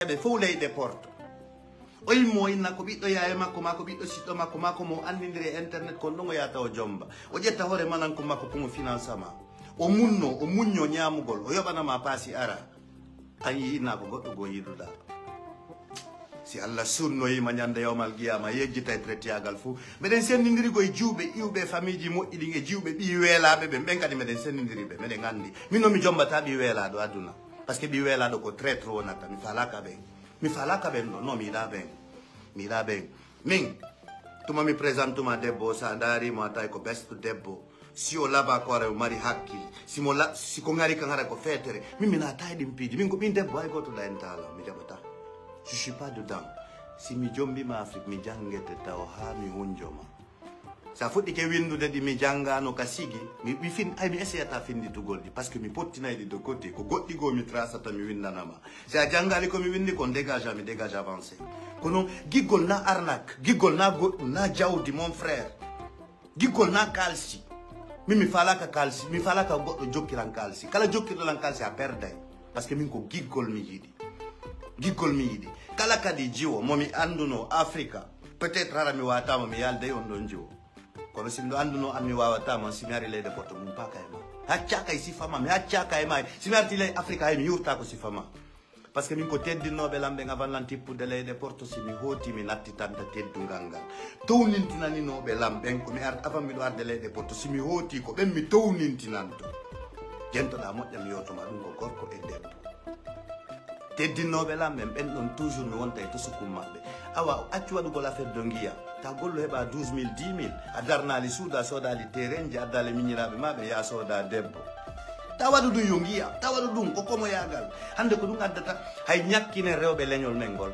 ɓe fof leyɗe porto o yimmo inna ko ɓiɗɗo yaye makko ma ko ɓiɗɗo siɗɗo makko ma ko mo andidiri e internet kon ɗon o yata o jomba o ƴetta hoore mananko makko komo financement o munno o muñño ñamugol o yoɓanama paasi ara an yi inna ko goɗɗo go yiɗuɗa si Allah sunnoyima ñande yawmal qiyama yejjita e tretiyagal fou meɗen sendidiri koye juuɓe iwɓe famille ji moƴƴi ɗin e jiwɓe ɓi weelaɓe ɓe ɓen kadi meɗen sendidiri ɓe meɗen andi min noon mi jombata ɓi weelaɗo aduna par ce que ɓi weelaɗo ko traître wonata mi falaka ɓen mi falaka ɓen ɗo non mi yiɗa ɓen mi yiɗa ɓen min tuma mi présentuma debbo sa darimo a tawi ko besto debbo si o laaɓa ko ara o mari hakkille siko ngari kan hara ko feetere min mi nata e ɗin piiji min ko ɓin debbo hay goto layentala mi jaɓata je suis pas dedans si mi jombima Afrique mi jangete taw ha mi wonjoma sa fuɗɗi ke windude ɗi mi janggano ka sigi mi essayata finditugol ɗi par ce que mi pottinayi ɗi de côté ko goɗɗi goo mi tracata mi windanama si a jangali komi windi kon dégage mi dégage avancé kono giggol na arnaque giggol na goɗɗum na jawdi mon frère giggol na kalsi min mi falaka kalsi mi falaka goɗɗo jokkiran kalsi kala jokkirɗolan kalsi a perday par ce que min ko giggol mi yiɗi giggol mi yiɗi kala kadi jiwo momi anduno africa peut être hara mi watama mi yalday on ɗon jiwo kono si miɗo anduno an mi wawatama si mi ari leyde porto mum paka e ma haccaka e sifama mi haccaka e ma si mi arti ley africa hay mi yurta ko sifama par ce que min ko teddinnoɓe lamɓe avant lan tippude leyde porto si mi hooti mi nattitanta teddungal ngal townintinaninoɓe lamɓen komi avant miɗo arde leyde porto si mi hooti ko ɓen mi townintinanto jentoɗa moƴƴa mi yotoma ɗum ko gorko e debbo teddinnoɓe lamɓen ɓen ɗon toujours mi wonta e to sukkum maɓɓe awa accu waɗugol affaire de guiya ta gollo heɓa 12 000 10 000 a darnali suuda sodali terrain ji addale miñiraɓe maɓe ya soda debbo ta waɗu ɗum yo guiya ta waɗu ɗum ko komo yagal hande ko ɗum addata hay ñakkine rewɓe leñol men ngol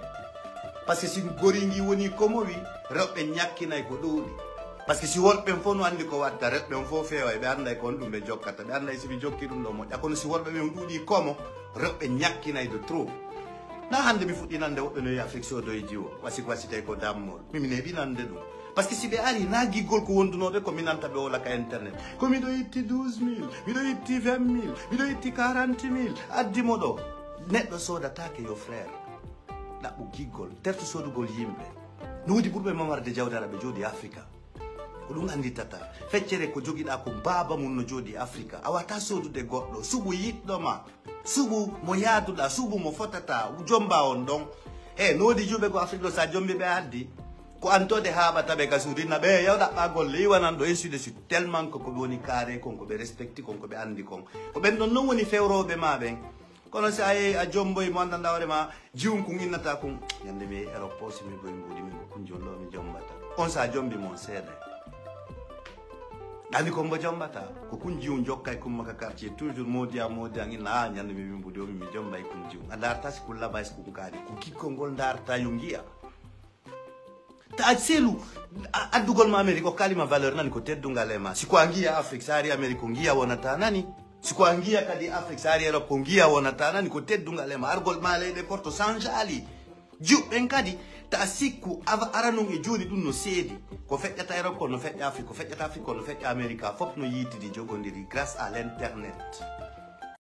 par ce que si goringui woni komo wi rewɓe ñakkinay ko ɗowɗi par ce que si worɓen fof no andi ko watta rewɓen fof feewa ɓe anday ko on ɗum ɓe jokkata ɓe anday somi jokki ɗum ɗo moƴƴa kono si worɓe ɓen ɗuuɗi komo rewɓe ñakkinay de trop na hande mi fuɗɗinande woɓɓe no yi Afrique sodoye jiwo wasiko wasitay ko dammol mimin heɓinande ɗum par ce que si ɓe ari na giggol ko wondunoɓe ko minanta ɓe wola ka internet ko miɗo itti 12 000 miɗo itti 20 000 miɗo itti 40 000 addimo ɗo neɗɗo sodatake yo frère ɗaɓɓu giggol terto sodugol yimɓe no woodi ɓurɓe mamarde jawdara ɓe jooɗi africa ko ɗum anditata feccere ko joguiɗa ko baba mum no jooɗi africa a wata sodude goɗɗo suɓu yiɗɗoma suɓu mo yaaduɗa suɓu mo fotata jomba on ɗon e no woodi juuɓe ko afrique ɗo sa jombi ɓe addi ko antode haaɓata ɓe gasudinna ɓe yaw ɗaɓɓa golle yiwanan ɗo ainsi de suite tellement que koɓe woni carré kon koɓe respecti kon koɓe andi kon ko ɓen ɗon noon woni fewroɓe ma ɓen kono si a yeeyi a jomboyi mo andanɗa hoorema jiwum kon innata kon ñande mi Europe o simi boye mbuɗi min ko kunjon ɗo mi jombata on sa jombi mon seeɗa andi ko mbo jombata ko kun jiwum jokka e kummaka quartier toujours modi an inna a ñande mi mbuɗi o mi jomba e kun jiwum a darta si kun laɓa si kun kaari ko kikkol ngol darta yo giya ta selu addugol ma Amérique o kalima valeur nani ko teddungal e ma siko a giya Afrique sa ari Amérique ko giya wonata nani siko a giya kadi Afrique sa ari Europe ko giya wonata nani ko teddungal e ma argol ma leyɗe porto sanjali juɓɓen kadi ta sikku aranon e joni ɗum no seedi ko feƴƴata Europe ko no feƴƴa Afrique ko feƴƴata Afrique ko no feƴƴa Amérique fof no yiitidi jogodiri grâce à l'internet